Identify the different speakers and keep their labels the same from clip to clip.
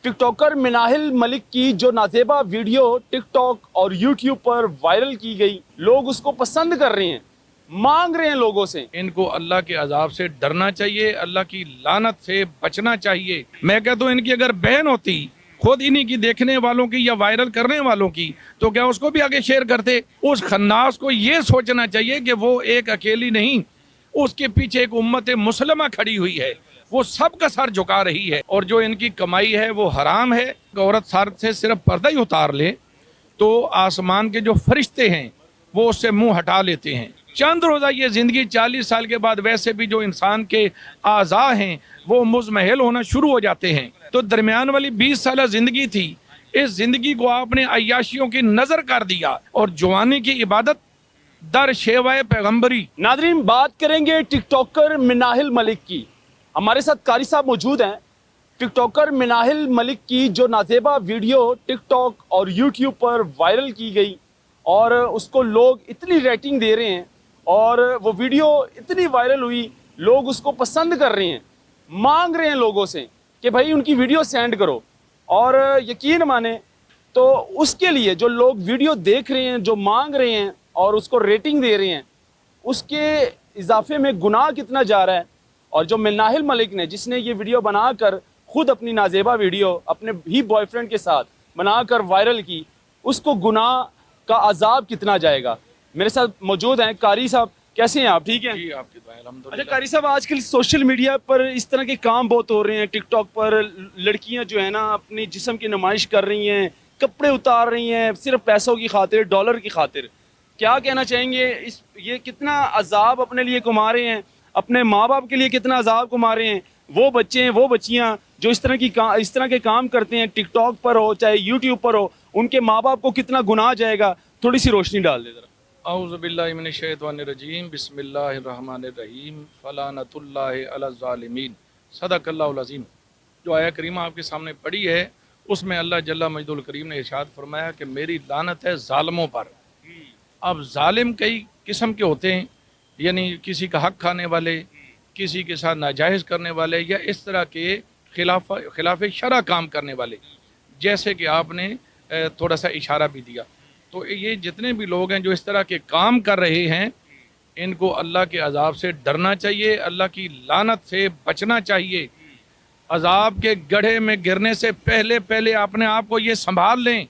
Speaker 1: टिक talker Minahil Malik की जो नाजेबा video TikTok और यूट्यूब पर वायरल की गई, लोग उसको पसंद कर रहे हैं, मांग रहे हैं लोगों से।
Speaker 2: इनको अल्लाह के अजाब से डरना चाहिए, अल्लाह की लानत से बचना चाहिए। मैं कहता हूँ इनकी अगर बहन होती खुद इन्हीं की देखने वालों की या वायरल करने वालों की, तो क्या उसको भी आगे शेयर करते। उस खन्नास को ये सोचना चाहिए कि वो एक अकेली नहीं, उसके पीछे एक उम्मत मुसलमा खड़ी हुई है, वो सबका सर झुका रही है। और जो इनकी कमाई है वो हराम है। औरत सर से सिर्फ पर्दा ही उतार ले तो आसमान के जो फरिश्ते हैं वो उससे मुंह हटा लेते हैं। चंद रोज़ा ये ज़िंदगी, 40 साल के बाद वैसे भी जो इंसान के आज़ा हैं वो मुज़महल होना शुरू हो जाते हैं। तो दरमियान वाली 20 साल ज़िंदगी थी, इस ज़िंदगी को आपने अय्याशियों की नज़र कर दिया और जवानी की इबादत दर शेवाए पैगम्बरी।
Speaker 1: नादरीन, बात करेंगे टिकटॉकर मिनाहिल मलिक की। हमारे साथ कारी साहब मौजूद हैं। टिकटॉकर मिनाहिल मलिक की जो नाजेबा वीडियो टिकटॉक और यूट्यूब पर वायरल की गई और उसको लोग इतनी रेटिंग दे रहे हैं और वो वीडियो इतनी वायरल हुई, लोग उसको पसंद कर रहे हैं, मांग रहे हैं लोगों से कि भाई उनकी वीडियो सेंड करो। और यकीन माने तो उसके लिए जो लोग वीडियो देख रहे हैं, जो मांग रहे हैं और उसको रेटिंग दे रहे हैं, उसके इजाफे में गुनाह कितना जा रहा है। और जो मिनाहिल मलिक ने, जिसने ये वीडियो बनाकर खुद अपनी नाजेबा वीडियो अपने ही बॉयफ्रेंड के साथ बनाकर वायरल की, उसको गुनाह का अजाब कितना जाएगा। मेरे साथ मौजूद हैं कारी साहब। कैसे हैं आप? ठीक हैं
Speaker 2: जी, आपकी दुआ अल्हम्दुलिल्लाह।
Speaker 1: अच्छा कारी साहब, आजकल सोशल मीडिया पर इस तरह के काम बहुत हो रहे हैं। टिकटॉक पर लड़कियां जो है ना अपनी जिस्म की नुमाइश कर रही हैं, कपड़े उतार रही हैं सिर्फ पैसों की खातिर, डॉलर की खातिर। क्या कहना चाहेंगे इस, ये कितना अजाब अपने लिए कमा रहे हैं, अपने माँ बाप के लिए कितना अजाब कमा रहे हैं। वो बच्चे हैं, वो बच्चियाँ जो इस तरह के काम करते हैं, टिकटॉक पर हो चाहे यूट्यूब पर हो, उनके माँ बाप को कितना गुनाह जाएगा। थोड़ी सी रोशनी डाल दे जरा।
Speaker 2: औज़ु बिल्लाहि मिनश शैतानिर रजीम, बिस्मिल्लाहिर रहमानिर रहीम, फलानतुल्लाहि अला ज़ालिमीन, सदक़ल्लाहुल अज़ीम। जो आया करीमा आपके सामने पढ़ी है उसमें अल्लाह जल्ला मजदुल करीम ने इरशाद फरमाया कि मेरी लानत है ज़ालिमों पर। अब ज़ालिम कई किस्म के होते हैं, यानी किसी का हक खाने वाले, किसी के साथ नाजायज़ करने वाले, या इस तरह के खिलाफ शरअ काम करने वाले, जैसे कि आपने थोड़ा सा इशारा भी दिया। तो ये जितने भी लोग हैं जो इस तरह के काम कर रहे हैं, इनको अल्लाह के अजाब से डरना चाहिए, अल्लाह की लानत से बचना चाहिए। अजाब के गड्ढे में गिरने से पहले पहले अपने आप को ये संभाल लें।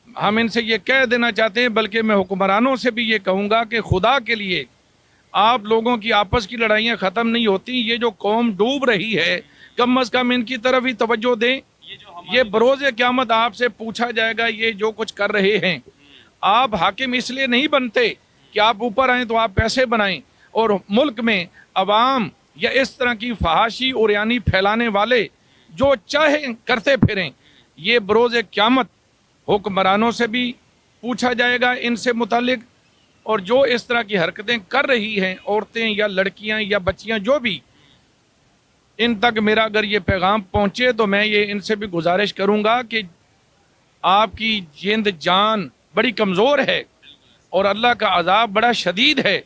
Speaker 2: हम इनसे ये कह देना चाहते हैं, बल्कि मैं हुक्मरानों से भी ये कहूँगा कि खुदा के लिए आप लोगों की आपस की लड़ाइयाँ ख़त्म नहीं होती। ये जो कौम डूब रही है, कम अज़ कम इनकी तरफ ही तवज्जो दें। ये बरोज़े क़यामत आपसे पूछा जाएगा, ये जो कुछ कर रहे हैं। आप हाकिम इसलिए नहीं बनते कि आप ऊपर आएँ तो आप पैसे बनाएं और मुल्क में अवाम या इस तरह की फहाशी और यानी फैलाने वाले जो चाहे करते फिरें। ये बरोज़े क़यामत हुक्मरानों से भी पूछा जाएगा इनसे मुतालिक। और जो इस तरह की हरकतें कर रही हैं, औरतें या लड़कियां या बच्चियां जो भी, इन तक मेरा अगर ये पैगाम पहुँचे तो मैं ये इनसे भी गुजारिश करूँगा कि आपकी जिंद जान बड़ी कमज़ोर है और अल्लाह का अजाब बड़ा शदीद है।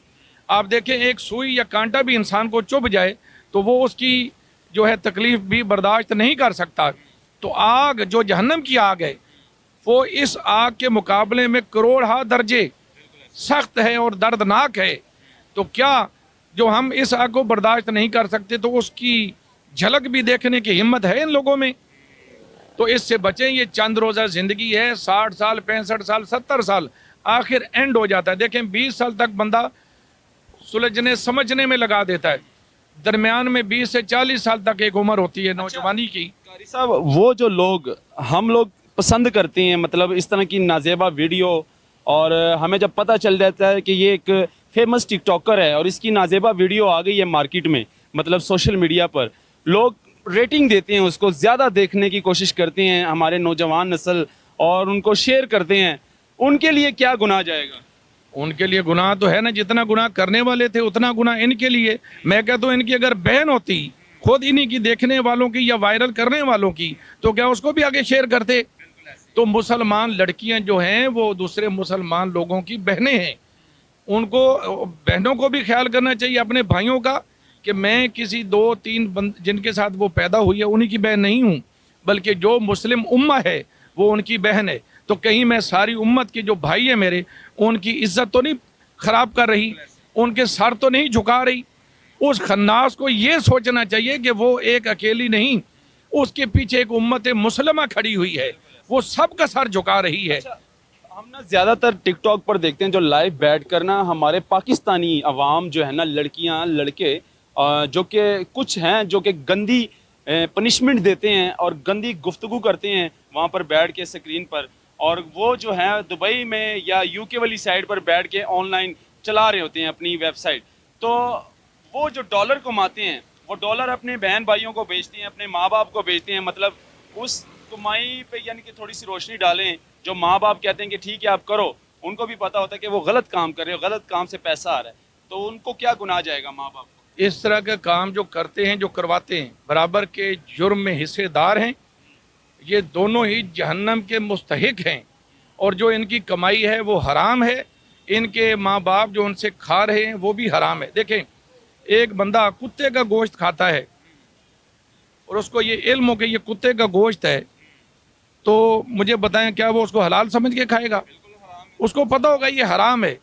Speaker 2: आप देखें, एक सुई या कांटा भी इंसान को चुभ जाए तो वो उसकी जो है तकलीफ़ भी बर्दाश्त नहीं कर सकता। तो आग जो जहन्नम की आग है, वो इस आग के मुकाबले में करोड़ दर्जे सख्त है और दर्दनाक है। तो क्या जो हम इस आग को बर्दाश्त नहीं कर सकते, तो उसकी झलक भी देखने की हिम्मत है इन लोगों में? तो इससे बचें। ये चंद रोज़ा ज़िंदगी है, 60 साल 65 साल 70 साल आखिर एंड हो जाता है। देखें, 20 साल तक बंदा सुलझने समझने में लगा देता है, दरमियान में 20 से 40 साल तक एक उम्र होती है नौजवानी की।
Speaker 1: कारी साहब, वो जो लोग हम लोग पसंद करते हैं, मतलब इस तरह की नाजेबा वीडियो, और हमें जब पता चल जाता है कि ये एक फेमस टिकटॉकर है और इसकी नाजेबा वीडियो आ गई है मार्केट में, मतलब सोशल मीडिया पर, लोग रेटिंग देते हैं, उसको ज़्यादा देखने की कोशिश करते हैं हमारे नौजवान नस्ल और उनको शेयर करते हैं। उनके लिए क्या गुनाह जाएगा?
Speaker 2: उनके लिए गुनाह तो है ना, जितना गुनाह करने वाले थे उतना गुनाह इनके लिए। मैं कहता हूँ इनकी अगर बहन होती खुद इन्हीं की देखने वालों की या वायरल करने वालों की, तो क्या उसको भी आगे शेयर करते। तो मुसलमान लड़कियां जो हैं वो दूसरे मुसलमान लोगों की बहनें हैं, उनको बहनों को भी ख्याल करना चाहिए अपने भाइयों का कि मैं किसी 2-3 जिनके साथ वो पैदा हुई है उन्हीं की बहन नहीं हूँ। बल्कि जो मुस्लिम उम्मा है वो उनकी बहन है। तो कहीं मैं सारी उम्मत के जो भाई है मेरे, उनकी इज्जत तो नहीं खराब कर रही, उनके सर तो नहीं झुका रही। उस खन्नास को ये सोचना चाहिए कि वो एक अकेली नहीं, उसके पीछे एक उम्मत मुसलमा खड़ी हुई है, वो सबका सर झुका रही है।
Speaker 1: हम ना ज़्यादातर टिकटॉक पर देखते हैं जो लाइव बैठ कर ना हमारे पाकिस्तानी अवाम जो है ना, लड़कियां लड़के जो कि कुछ हैं जो कि गंदी पनिशमेंट देते हैं और गंदी गुफ्तगू करते हैं वहाँ पर बैठ के स्क्रीन पर, और वो जो है दुबई में या यूके वाली साइड पर बैठ के ऑनलाइन चला रहे होते हैं अपनी वेबसाइट। तो वो जो डॉलर कमाते हैं वो डॉलर अपने बहन भाइयों को बेचते हैं, अपने माँ बाप को बेचते हैं। मतलब उस कमाई पे यानी कि थोड़ी सी रोशनी डालें। जो माँ बाप कहते हैं कि ठीक है आप करो, उनको भी पता होता है कि वो गलत काम कर रहे हो, गलत काम से पैसा आ रहा है, तो उनको क्या गुनाह जाएगा माँ बाप को?
Speaker 2: इस तरह के काम जो करते हैं, जो करवाते हैं, बराबर के जुर्म में हिस्सेदार हैं। ये दोनों ही जहन्नम के मुस्तहिक हैं, और जो इनकी कमाई है वो हराम है। इनके माँ बाप जो उनसे खा रहे हैं वो भी हराम है। देखें, एक बंदा कुत्ते का गोश्त खाता है और उसको ये इल्म हो कि ये कुत्ते का गोश्त है, तो मुझे बताएं क्या वो उसको हलाल समझ के खाएगा? उसको पता होगा ये हराम है,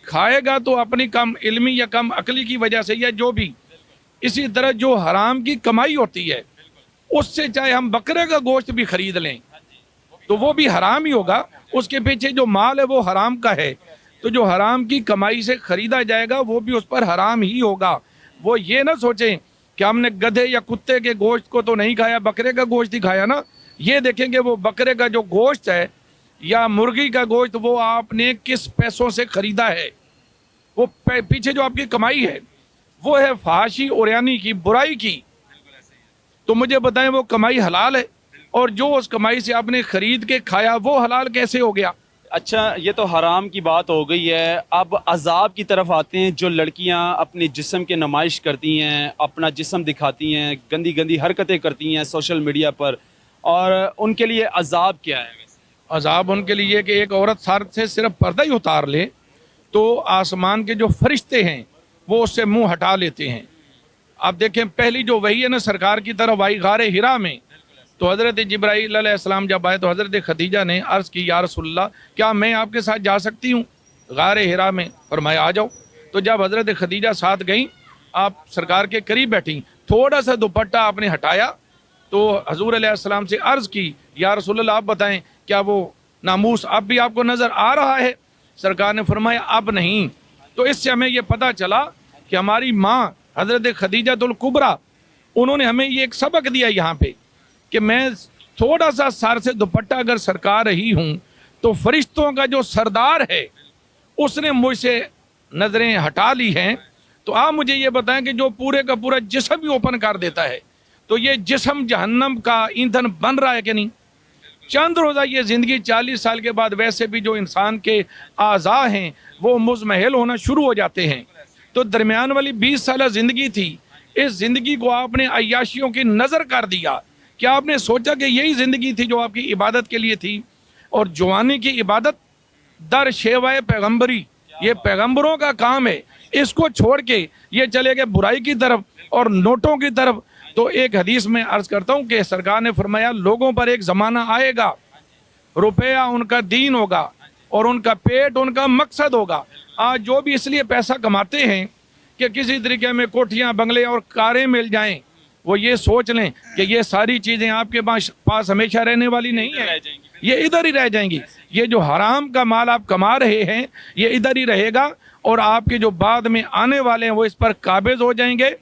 Speaker 2: खाएगा तो अपनी कम इल्मी या कम अकली की वजह से या जो भी। इसी तरह जो हराम की कमाई होती है उससे चाहे हम बकरे का गोश्त भी खरीद लें तो वो भी हराम ही होगा, उसके पीछे जो माल है वो हराम का है। तो जो हराम की कमाई से खरीदा जाएगा वो भी उस पर हराम ही होगा। वो ये ना सोचें कि हमने गधे या कुत्ते के गोश्त को तो नहीं खाया, बकरे का गोश्त ही खाया ना। ये देखेंगे वो बकरे का जो गोश्त है या मुर्गी का गोश्त वो आपने किस पैसों से खरीदा है, वो पीछे जो आपकी कमाई है वो है फाशी और यानी की बुराई की। तो मुझे बताएं वो कमाई हलाल है, और जो उस कमाई से आपने खरीद के खाया वो हलाल कैसे हो गया?
Speaker 1: अच्छा, ये तो हराम की बात हो गई है। अब अजाब की तरफ आते हैं। जो लड़कियां अपने जिस्म के नुमाइश करती हैं, अपना जिस्म दिखाती हैं, गंदी गंदी हरकतें करती हैं सोशल मीडिया पर, और उनके लिए अजाब क्या है?
Speaker 2: अजाब उनके लिए कि एक औरत सर से सिर्फ पर्दा ही उतार ले तो आसमान के जो फरिश्ते हैं वो उससे मुंह हटा लेते हैं। आप देखें, पहली जो वही है ना सरकार की तरफ आई गारे हिरा में, तो हज़रत जिब्राईल अलैहिस्सलाम जब आए तो हज़रत खदीजा ने अर्ज़ की, या रसूलल्लाह क्या मैं आपके साथ जा सकती हूँ गारे हिरा में? फरमाया आ जाओ। तो जब हज़रत खदीजा साथ गई, आप सरकार के करीब बैठी, थोड़ा सा दुपट्टा आपने हटाया तो हजूर अलैहिस्सलाम से अर्ज़ की, या रसूलल्लाह आप बताएं क्या वो नामूस अब भी आपको नज़र आ रहा है? सरकार ने फरमाया अब नहीं। तो इससे हमें ये पता चला कि हमारी माँ हज़रत खदीजातुल कुबरा, उन्होंने हमें ये एक सबक दिया यहाँ पे कि मैं थोड़ा सा सर से दुपट्टा अगर सरका रही हूँ तो फरिश्तों का जो सरदार है उसने मुझसे नज़रें हटा ली हैं। तो आप मुझे ये बताएं कि जो पूरे का पूरा जिस्म भी ओपन कर देता है, तो ये जिस्म जहन्नम का ईंधन बन रहा है कि नहीं? चंद रोज़ा ये ज़िंदगी 40 साल के बाद वैसे भी जो इंसान के आज़ा हैं वो मुज़महल होना शुरू हो जाते हैं। तो दरमियान वाली 20 साल ज़िंदगी थी, इस ज़िंदगी को आपने अय्याशियों की नज़र कर दिया। क्या आपने सोचा कि यही ज़िंदगी थी जो आपकी इबादत के लिए थी? और जवानी की इबादत दर शेवाए पैगम्बरी, ये पैगम्बरों का काम है। इसको छोड़ के ये चले गए बुराई की तरफ और नोटों की तरफ। तो एक हदीस में अर्ज करता हूँ कि सरकार ने फरमाया लोगों पर एक ज़माना आएगा, रुपया उनका दीन होगा और उनका पेट उनका मकसद होगा। आज जो भी इसलिए पैसा कमाते हैं कि किसी तरीके में कोठियाँ बंगले और कारें मिल जाएं, वो ये सोच लें कि ये सारी चीज़ें आपके पास हमेशा रहने वाली नहीं है, ये इधर ही रह जाएंगी। ये जो हराम का माल आप कमा रहे हैं ये इधर ही रहेगा, और आपके जो बाद में आने वाले हैं वो इस पर काबिज हो जाएंगे।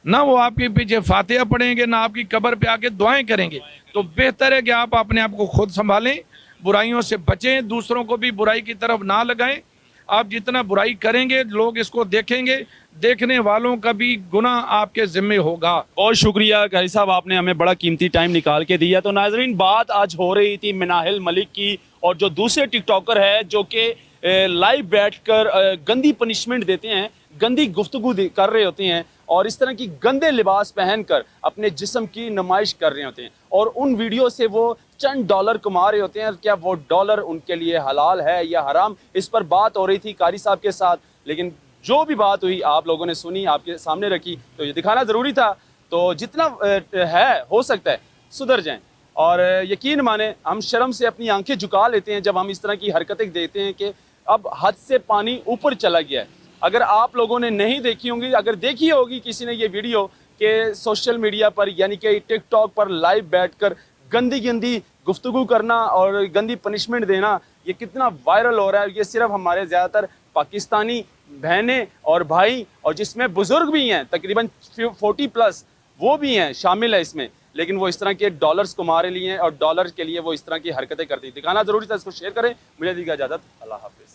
Speaker 2: ना वो आपके पीछे फातिहा पढ़ेंगे, ना आपकी कब्र पे आके दुआएं करेंगे। तो बेहतर है कि आप अपने आप को खुद संभालें, बुराइयों से बचें, दूसरों को भी बुराई की तरफ ना लगाएं। आप जितना बुराई करेंगे लोग इसको देखेंगे, देखने वालों का भी गुनाह आपके जिम्मे होगा।
Speaker 1: बहुत शुक्रिया कारी साहब, आपने हमें बड़ा कीमती टाइम निकाल के दिया। तो नाजरीन, बात आज हो रही थी मिनाहिल मलिक की और जो दूसरे टिकटॉकर है जो कि लाइव बैठकर गंदी पनिशमेंट देते हैं, गंदी गुफ्तगू कर रहे होते हैं और इस तरह की गंदे लिबास पहनकर अपने जिस्म की नुमाइश कर रहे होते हैं, और उन वीडियो से वो चंद डॉलर कमा रहे होते हैं। क्या वो डॉलर उनके लिए हलाल है या हराम, इस पर बात हो रही थी कारी साहब के साथ। लेकिन जो भी बात हुई आप लोगों ने सुनी, आपके सामने रखी, तो ये दिखाना ज़रूरी था। तो जितना है हो सकता है सुधर जाएं। اور یقین مانیں ہم شرم سے اپنی آنکھیں جھکا لیتے ہیں جب ہم اس طرح کی حرکتیں دیکھتے ہیں کہ اب حد سے پانی اوپر چلا گیا ہے. اگر آپ لوگوں نے نہیں دیکھی ہوں گی, اگر دیکھی ہوگی کسی نے یہ ویڈیو کہ سوشل میڈیا پر یعنی کہ ٹک ٹاک پر لائیو بیٹھ کر گندی گفتگو کرنا اور گندی پنشمنٹ دینا, یہ کتنا وائرل ہو رہا ہے. یہ صرف ہمارے زیادہ تر پاکستانی بہنیں اور بھائی, اور جس میں بزرگ بھی ہیں تقریباً 40+, وہ بھی ہیں شامل ہے اس میں, لیکن وہ اس طرح کے ڈالرز کما رہے ہیں اور ڈالر کے لیے وہ اس طرح کی حرکتیں کرتی ہیں. دکھانا ضروری تھا, اس کو شیئر کریں. مجھے دیجیے اجازت, اللہ حافظ.